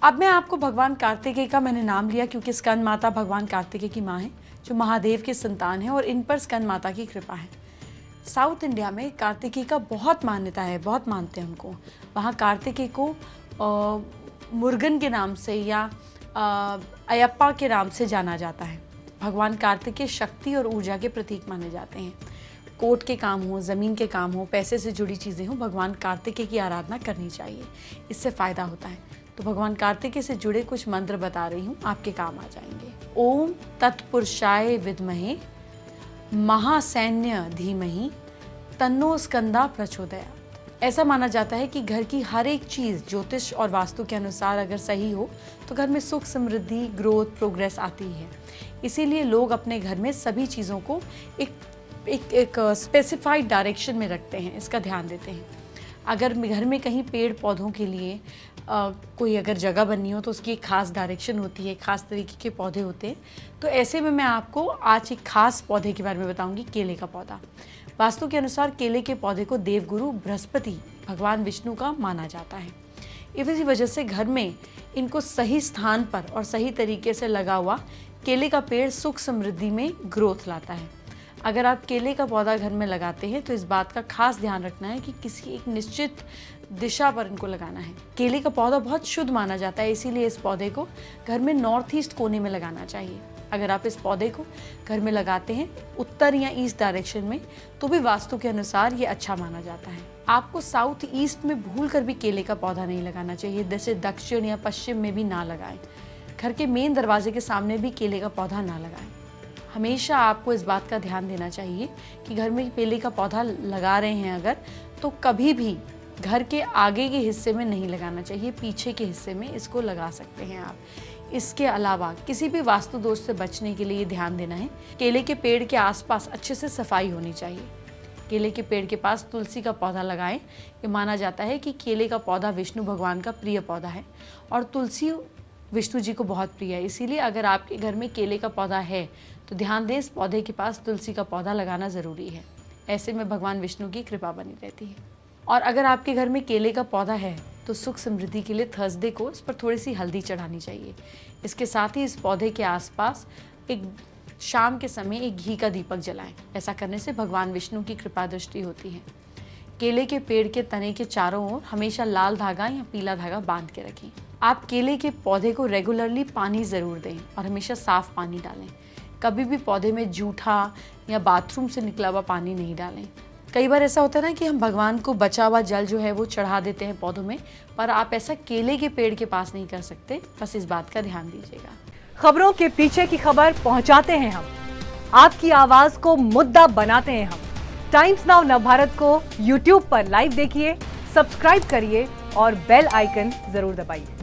अब मैं आपको भगवान कार्तिकेय का मैंने नाम लिया क्योंकि स्कंद माता भगवान कार्तिकेय की माँ है, जो महादेव के संतान है और इन पर स्कंद माता की कृपा है। साउथ इंडिया में कार्तिकेय का बहुत मान्यता है, बहुत मानते हैं उनको। वहाँ कार्तिकेय को मुर्गन के नाम से या अयप्पा के नाम से जाना जाता है। भगवान कार्तिकेय शक्ति और ऊर्जा के प्रतीक माने जाते हैं। कोर्ट के काम हो, ज़मीन के काम हो, पैसे से जुड़ी चीज़ें हो, भगवान कार्तिकेय की आराधना करनी चाहिए, इससे फ़ायदा होता है। तो भगवान कार्तिकेय से जुड़े कुछ मंत्र बता रही हूँ, आपके काम आ जाएंगे। ओम तत्पुरुषाय विद्महे महासैन्य धीमहि तन्नो स्कंदा प्रचोदयात्। ऐसा माना जाता है कि घर की हर एक चीज़ ज्योतिष और वास्तु के अनुसार अगर सही हो तो घर में सुख, समृद्धि, ग्रोथ, प्रोग्रेस आती है। इसीलिए लोग अपने घर में सभी चीज़ों को एक स्पेसिफाइड डायरेक्शन में रखते हैं, इसका ध्यान देते हैं। अगर घर में कहीं पेड़ पौधों के लिए कोई अगर जगह बननी हो तो उसकी एक खास डायरेक्शन होती है, खास तरीके के पौधे होते हैं। तो ऐसे में मैं आपको आज एक खास पौधे के बारे में बताऊंगी, केले का पौधा। वास्तु के अनुसार केले के पौधे को देवगुरु बृहस्पति भगवान विष्णु का माना जाता है। इसी वजह से घर में इनको सही स्थान पर और सही तरीके से लगा हुआ केले का पेड़ सुख समृद्धि में ग्रोथ लाता है। अगर आप केले का पौधा घर में लगाते हैं तो इस बात का खास ध्यान रखना है कि किसी एक निश्चित दिशा पर इनको लगाना है। केले का पौधा बहुत शुद्ध माना जाता है, इसीलिए इस पौधे को घर में नॉर्थ ईस्ट कोने में लगाना चाहिए। अगर आप इस पौधे को घर में लगाते हैं उत्तर या ईस्ट डायरेक्शन में तो भी वास्तु के अनुसार ये अच्छा माना जाता है। आपको साउथ ईस्ट में भूल कर भी केले का पौधा नहीं लगाना चाहिए, जैसे दक्षिण या पश्चिम में भी ना लगाएं। घर के मेन दरवाजे के सामने भी केले का पौधा ना लगाएं। हमेशा आपको इस बात का ध्यान देना चाहिए कि घर में केले का पौधा लगा रहे हैं अगर, तो कभी भी घर के आगे के हिस्से में नहीं लगाना चाहिए, पीछे के हिस्से में इसको लगा सकते हैं आप। इसके अलावा किसी भी वास्तु दोष से बचने के लिए ध्यान देना है, केले के पेड़ के आसपास अच्छे से सफाई होनी चाहिए। केले के पेड़ के पास तुलसी का पौधा लगाएं। ये माना जाता है कि केले का पौधा विष्णु भगवान का प्रिय पौधा है और तुलसी विष्णु जी को बहुत प्रिय है। इसीलिए अगर आपके घर में केले का पौधा है तो ध्यान दें, इस पौधे के पास तुलसी का पौधा लगाना ज़रूरी है। ऐसे में भगवान विष्णु की कृपा बनी रहती है। और अगर आपके घर में केले का पौधा है तो सुख समृद्धि के लिए थर्सडे को इस पर थोड़ी सी हल्दी चढ़ानी चाहिए। इसके साथ ही इस पौधे के आसपास एक शाम के समय एक घी का दीपक जलाएं। ऐसा करने से भगवान विष्णु की कृपा दृष्टि होती है। केले के पेड़ के तने के चारों ओर हमेशा लाल धागा या पीला धागा बांध के रखें। आप केले के पौधे को रेगुलरली पानी ज़रूर दें और हमेशा साफ पानी डालें। कभी भी पौधे में जूठा या बाथरूम से निकला हुआ पानी नहीं डालें। कई बार ऐसा होता है ना कि हम भगवान को बचा हुआ जल जो है वो चढ़ा देते हैं पौधों में, पर आप ऐसा केले के पेड़ के पास नहीं कर सकते। बस इस बात का ध्यान दीजिएगा। खबरों के पीछे की खबर पहुंचाते हैं हम, आपकी आवाज को मुद्दा बनाते हैं हम। टाइम्स नाउ नवभारत को यूट्यूब पर लाइव देखिए, सब्सक्राइब करिए और बेल आइकन जरूर दबाइए।